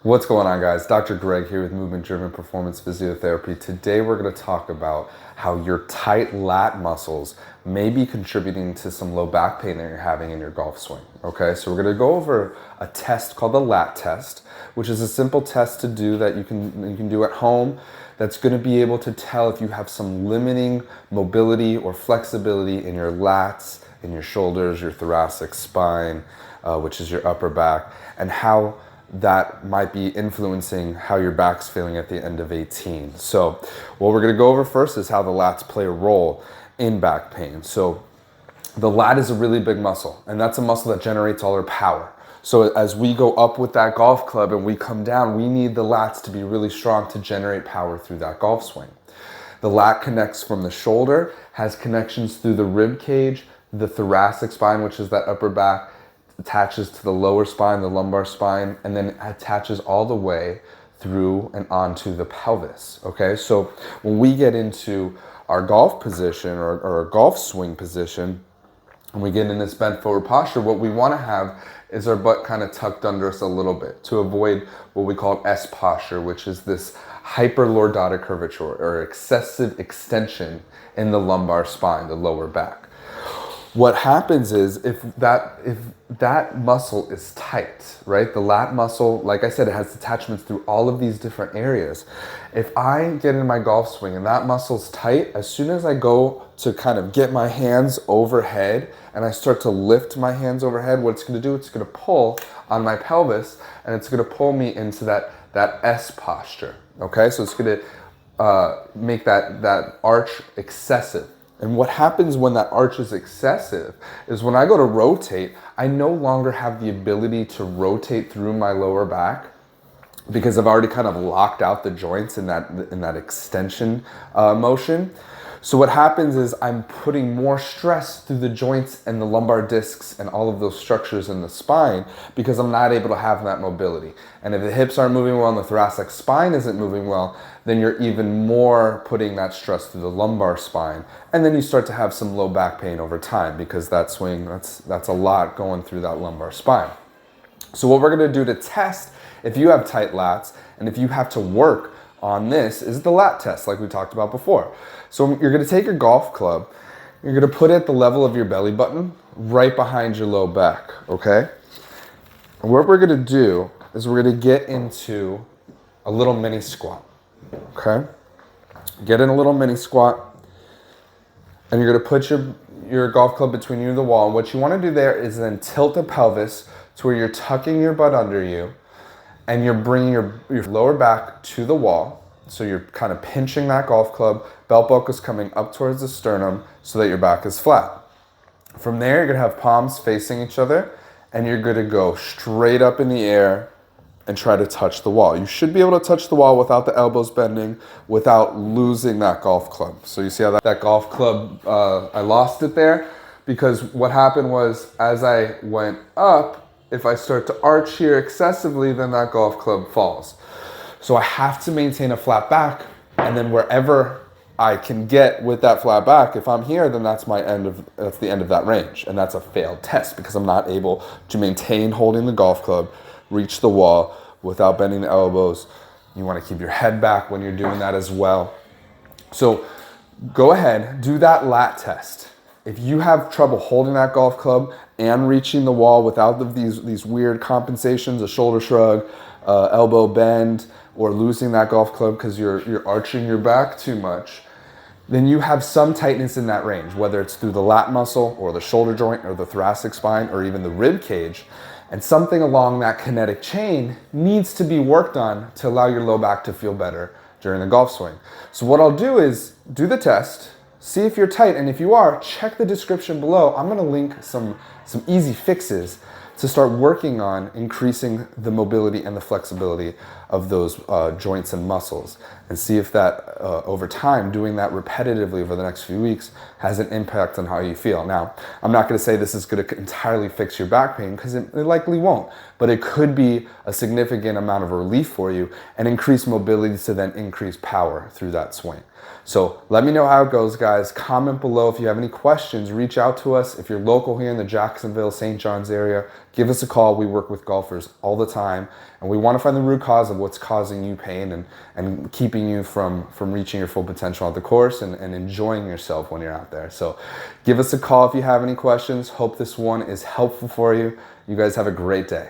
What's going on, guys? Dr. Greg here with Movement Driven Performance Physiotherapy. Today we're going to talk about how your tight lat muscles may be contributing to some low back pain that you're having in your golf swing. Okay, so we're going to go over a test called the lat test, which is a simple test to do that you can do at home that's going to be able to tell if you have some limiting mobility or flexibility in your lats, in your shoulders, your thoracic spine, which is your upper back, and how that might be influencing how your back's feeling at the end of 18. So what we're going to go over first is how the lats play a role in back pain. So the lat is a really big muscle, and that's a muscle that generates all our power. So as we go up with that golf club and we come down, we need the lats to be really strong to generate power through that golf swing. The lat connects from the shoulder, has connections through the rib cage, the thoracic spine, which is that upper back, attaches to the lower spine, the lumbar spine, and then attaches all the way through and onto the pelvis. Okay, so when we get into our golf position or our golf swing position, and we get in this bent forward posture, what we want to have is our butt kind of tucked under us a little bit to avoid what we call S posture, which is this hyperlordotic curvature or excessive extension in the lumbar spine, the lower back. What happens is if that muscle is tight, right? The lat muscle, like I said, it has attachments through all of these different areas. If I get in my golf swing and that muscle's tight, as soon as I go to kind of get my hands overhead and I start to lift my hands overhead, what it's going to do, it's going to pull on my pelvis and it's going to pull me into that S posture. Okay, so it's going to make that arch excessive. And what happens when that arch is excessive is when I go to rotate, I no longer have the ability to rotate through my lower back because I've already kind of locked out the joints in that extension motion. So what happens is I'm putting more stress through the joints and the lumbar discs and all of those structures in the spine because I'm not able to have that mobility. And if the hips aren't moving well and the thoracic spine isn't moving well, then you're even more putting that stress through the lumbar spine. And then you start to have some low back pain over time because that swing, that's a lot going through that lumbar spine. So what we're going to do to test if you have tight lats and if you have to work on this is the lat test like we talked about before. So you're going to take your golf club, you're going to put it at the level of your belly button right behind your low back, okay? And what we're going to do is we're going to get into a little mini squat, okay? Get in a little mini squat and you're going to put your golf club between you and the wall. And what you want to do there is then tilt the pelvis to where you're tucking your butt under you and you're bringing your lower back to the wall. So you're kind of pinching that golf club, belt buckle is coming up towards the sternum so that your back is flat. From there, you're gonna have palms facing each other and you're gonna go straight up in the air and try to touch the wall. You should be able to touch the wall without the elbows bending, without losing that golf club. So you see how that golf club, I lost it there because what happened was as I went up, if I start to arch here excessively, then that golf club falls. So I have to maintain a flat back, and then wherever I can get with that flat back, if I'm here, then that's the end of that range, and that's a failed test because I'm not able to maintain holding the golf club, reach the wall without bending the elbows. You want to keep your head back when you're doing that as well. So go ahead, do that lat test. If you have trouble holding that golf club and reaching the wall without these weird compensations, a shoulder shrug, elbow bend, or losing that golf club because you're arching your back too much, then you have some tightness in that range, whether it's through the lat muscle or the shoulder joint or the thoracic spine or even the rib cage. And something along that kinetic chain needs to be worked on to allow your low back to feel better during the golf swing. So what I'll do is do the test, see if you're tight, and if you are, check the description below. I'm gonna link some easy fixes to start working on increasing the mobility and the flexibility of those joints and muscles, and see if that over time, doing that repetitively over the next few weeks has an impact on how you feel. Now, I'm not going to say this is going to entirely fix your back pain because it likely won't, but it could be a significant amount of relief for you and increase mobility to then increase power through that swing. So let me know how it goes, guys. Comment below if you have any questions. Reach out to us. If you're local here in the Jacksonville, St. John's area, give us a call. We work with golfers all the time, and we want to find the root cause of what's causing you pain and keeping you from reaching your full potential on the course and enjoying yourself when you're out there. So give us a call if you have any questions. Hope this one is helpful for you. You guys have a great day.